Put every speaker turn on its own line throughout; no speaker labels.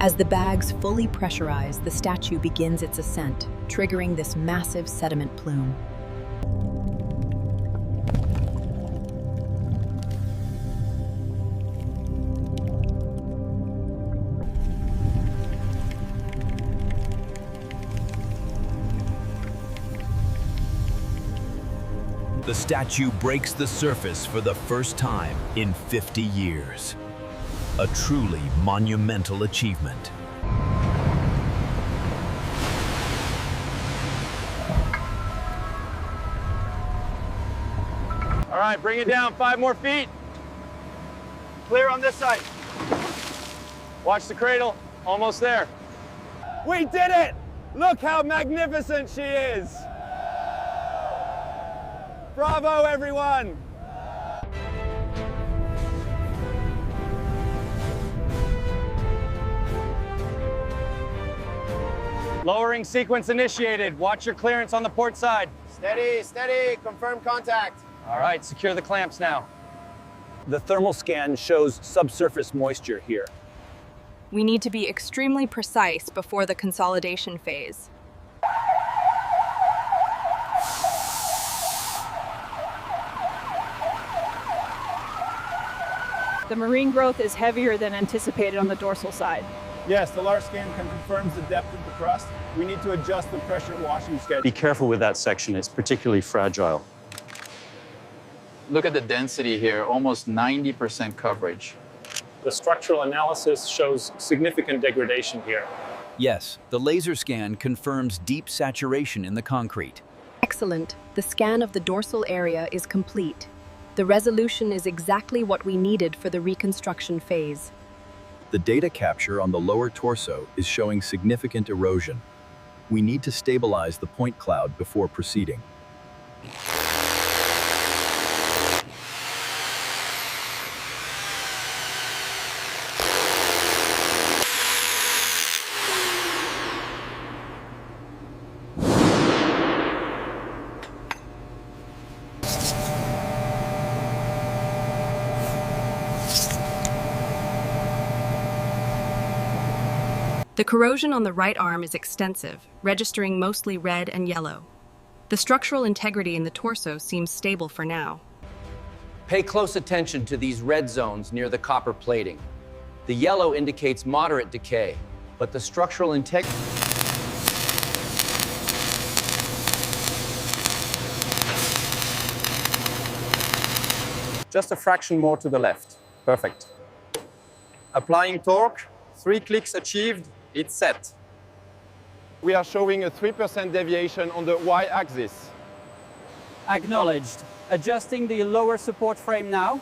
As the bags fully pressurize, the statue begins its ascent, triggering this massive sediment plume.
The statue breaks the surface for the first time in 50 years. A truly monumental achievement.
All right, bring it down 5 more feet. Clear on this side. Watch the cradle, almost there. We did it! Look how magnificent she is! Bravo, everyone! Lowering sequence initiated. Watch your clearance on the port side.
Steady, steady, confirm contact.
All right, secure the clamps now.
The thermal scan shows subsurface moisture here.
We need to be extremely precise before the consolidation phase.
The marine growth is heavier than anticipated on the dorsal side.
Yes, the LAR scan confirms the depth of the crust. We need to adjust the pressure washing schedule.
Be careful with that section, it's particularly fragile.
Look at the density here, almost 90% coverage.
The structural analysis shows significant degradation here.
Yes, the laser scan confirms deep saturation in the concrete.
Excellent. The scan of the dorsal area is complete. The resolution is exactly what we needed for the reconstruction phase.
The data capture on the lower torso is showing significant erosion. We need to stabilize the point cloud before proceeding.
The corrosion on the right arm is extensive, registering mostly red and yellow. The structural integrity in the torso seems stable for now.
Pay close attention to these red zones near the copper plating. The yellow indicates moderate decay, but the structural integrity...
Just a fraction more to the left. Perfect. Applying torque, 3 clicks achieved, it's set. We are showing a 3% deviation on the y-axis.
Acknowledged. Adjusting the lower support frame now.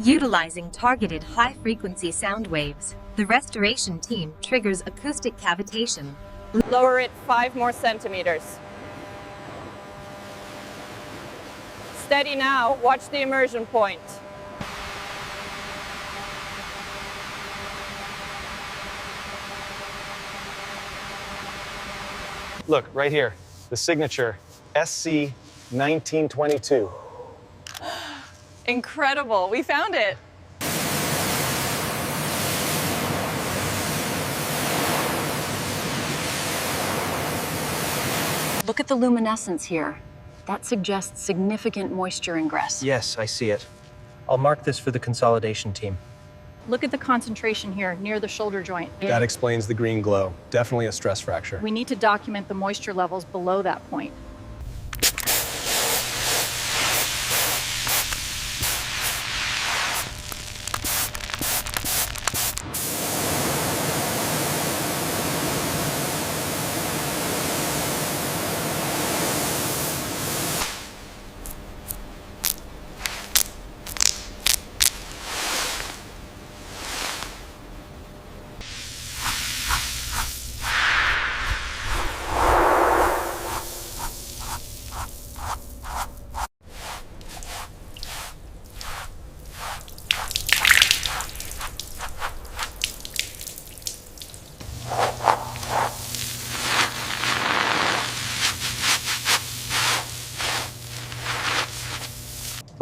Utilizing targeted high-frequency sound waves, the restoration team triggers acoustic cavitation.
Lower it 5 more centimeters.
Steady now. Watch the immersion point.
Look, right here, the signature, SC 1922.
Incredible. We found it.
Look at the luminescence here. That suggests significant moisture ingress.
Yes, I see it. I'll mark this for the consolidation team.
Look at the concentration here near the shoulder joint.
That explains the green glow. Definitely a stress fracture.
We need to document the moisture levels below that point.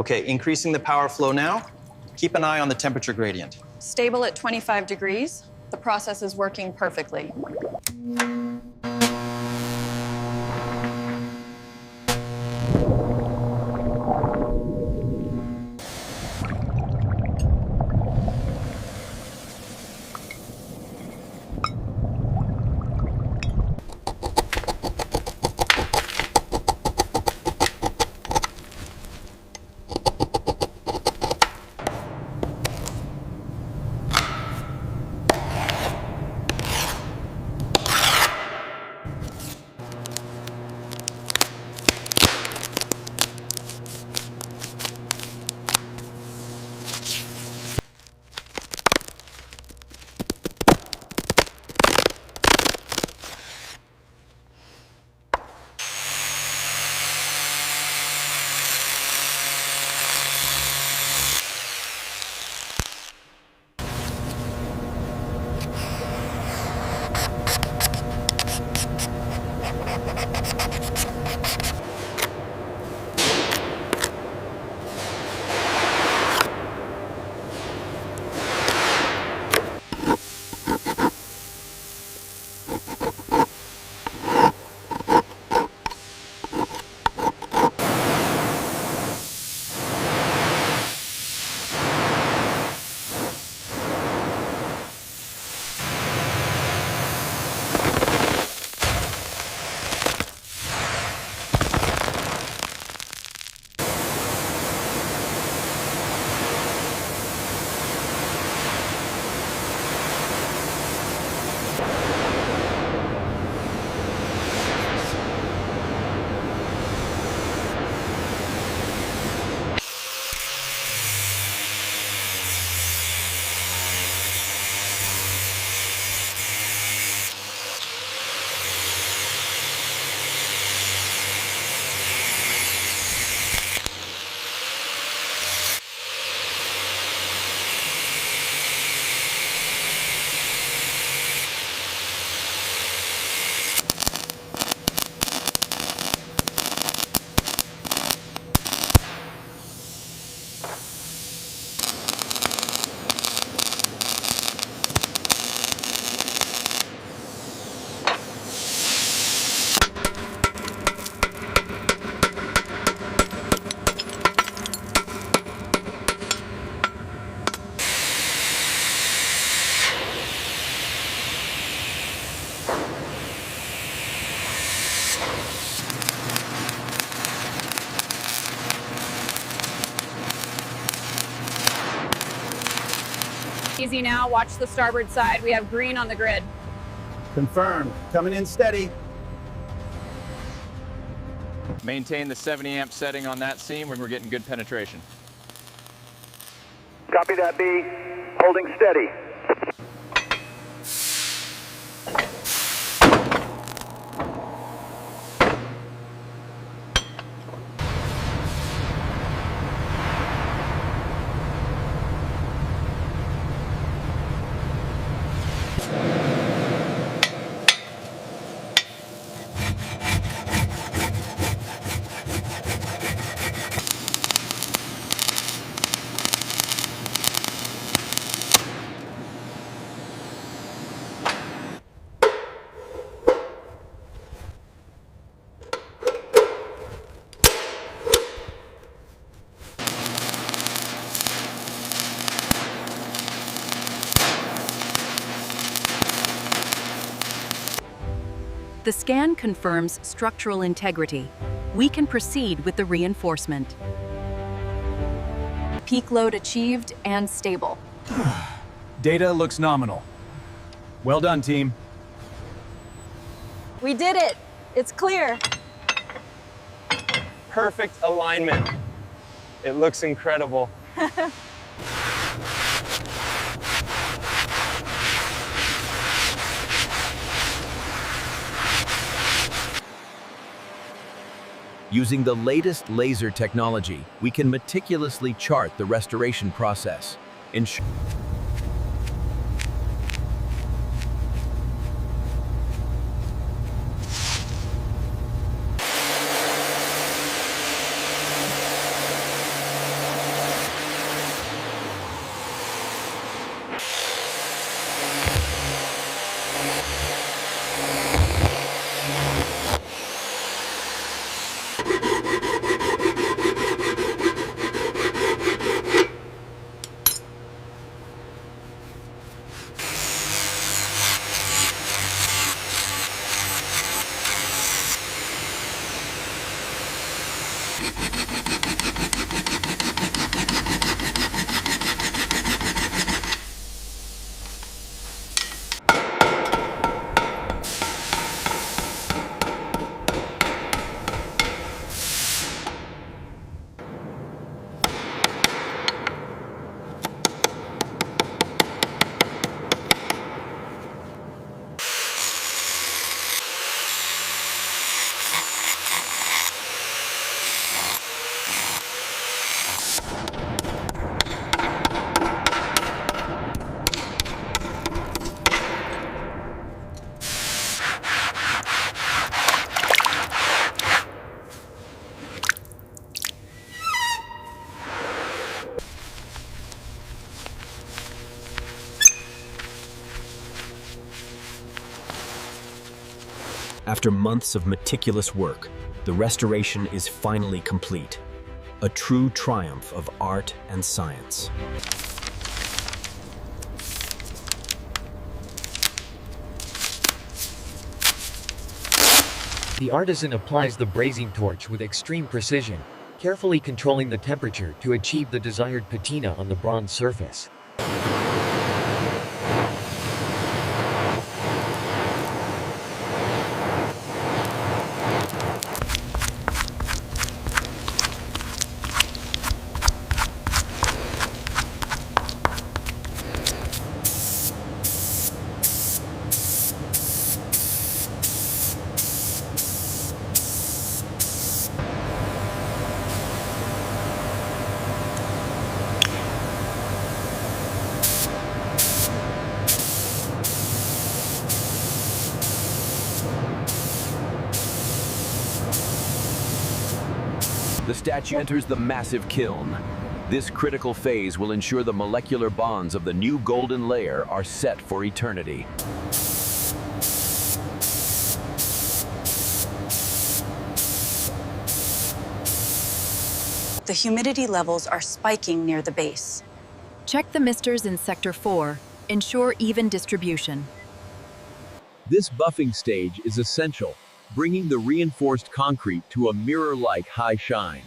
Okay, increasing the power flow now. Keep an eye on the temperature gradient.
Stable at 25 degrees. The process is working perfectly. Easy now. Watch the starboard side. We have green on the grid.
Confirmed. Coming in steady.
Maintain the 70 amp setting on that seam when we're getting good penetration.
Copy that, B. Holding steady.
The scan confirms structural integrity. We can proceed with the reinforcement.
Peak load achieved and stable.
Data looks nominal. Well done, team.
We did it! It's clear.
Perfect alignment. It looks incredible.
Using the latest laser technology, we can meticulously chart the restoration process. After months of meticulous work, the restoration is finally complete. A true triumph of art and science.
The artisan applies the brazing torch with extreme precision, carefully controlling the temperature to achieve the desired patina on the bronze surface.
The statue enters the massive kiln. This critical phase will ensure the molecular bonds of the new golden layer are set for eternity.
The humidity levels are spiking near the base.
Check the misters in Sector 4. Ensure even distribution.
This buffing stage is essential, bringing the reinforced concrete to a mirror-like high shine.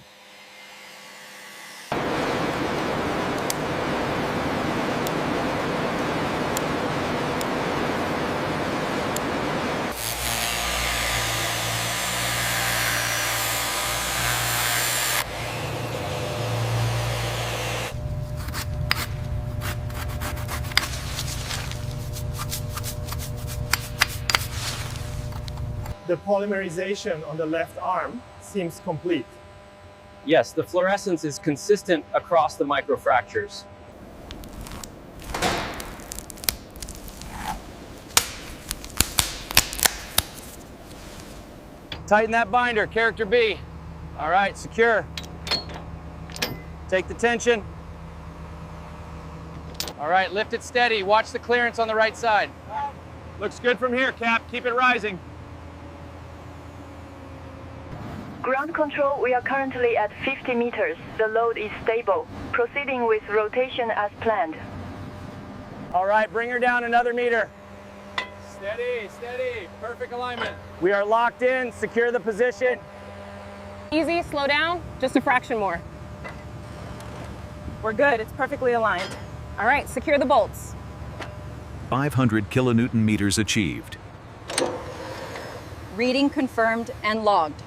The polymerization on the left arm seems complete.
Yes, the fluorescence is consistent across the microfractures.
Tighten that binder, character B. All right, secure. Take the tension. All right, lift it steady. Watch the clearance on the right side. Looks good from here, Cap. Keep it rising.
Ground control, we are currently at 50 meters. The load is stable. Proceeding with rotation as planned.
All right, bring her down another meter. Steady, steady. Perfect alignment. We are locked in. Secure the position.
Easy, slow down, just a fraction more. We're good, it's perfectly aligned. All right, secure the bolts.
500 kilonewton meters achieved.
Reading confirmed and logged.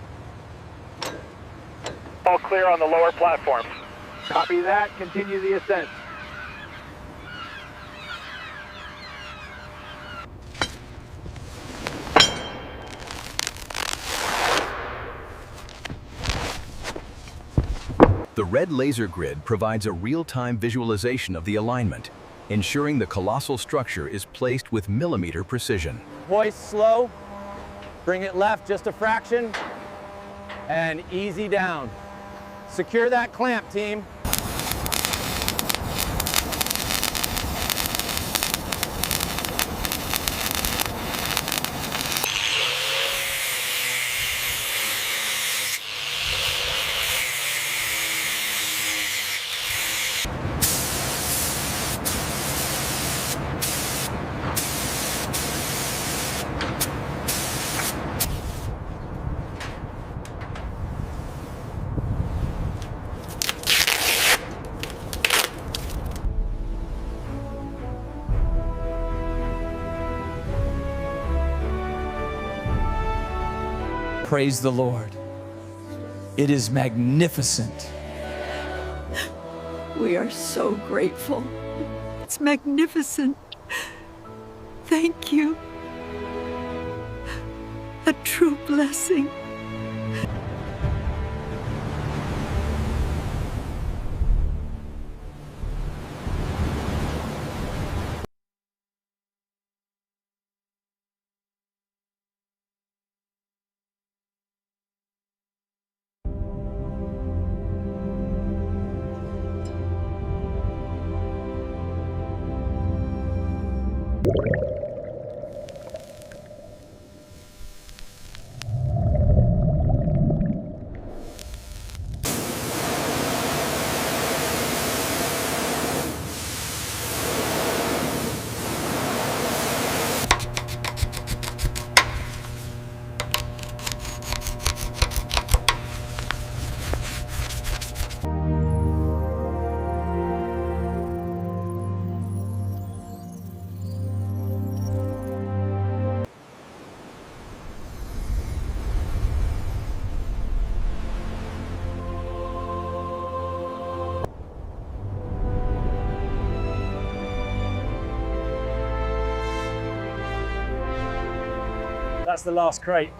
All clear on the lower platform. Copy that. Continue the ascent.
The red laser grid provides a real-time visualization of the alignment, ensuring the colossal structure is placed with millimeter precision.
Hoist slow. Bring it left just a fraction. And easy down. Secure that clamp, team.
Praise the Lord. It is magnificent.
We are so grateful. It's magnificent. Thank you. A true blessing.
That's the last crate.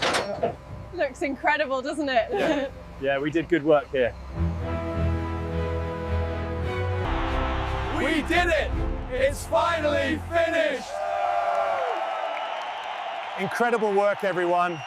Looks incredible, doesn't it?
Yeah, yeah, we did good work here. We did it! It's finally finished! Incredible work, everyone.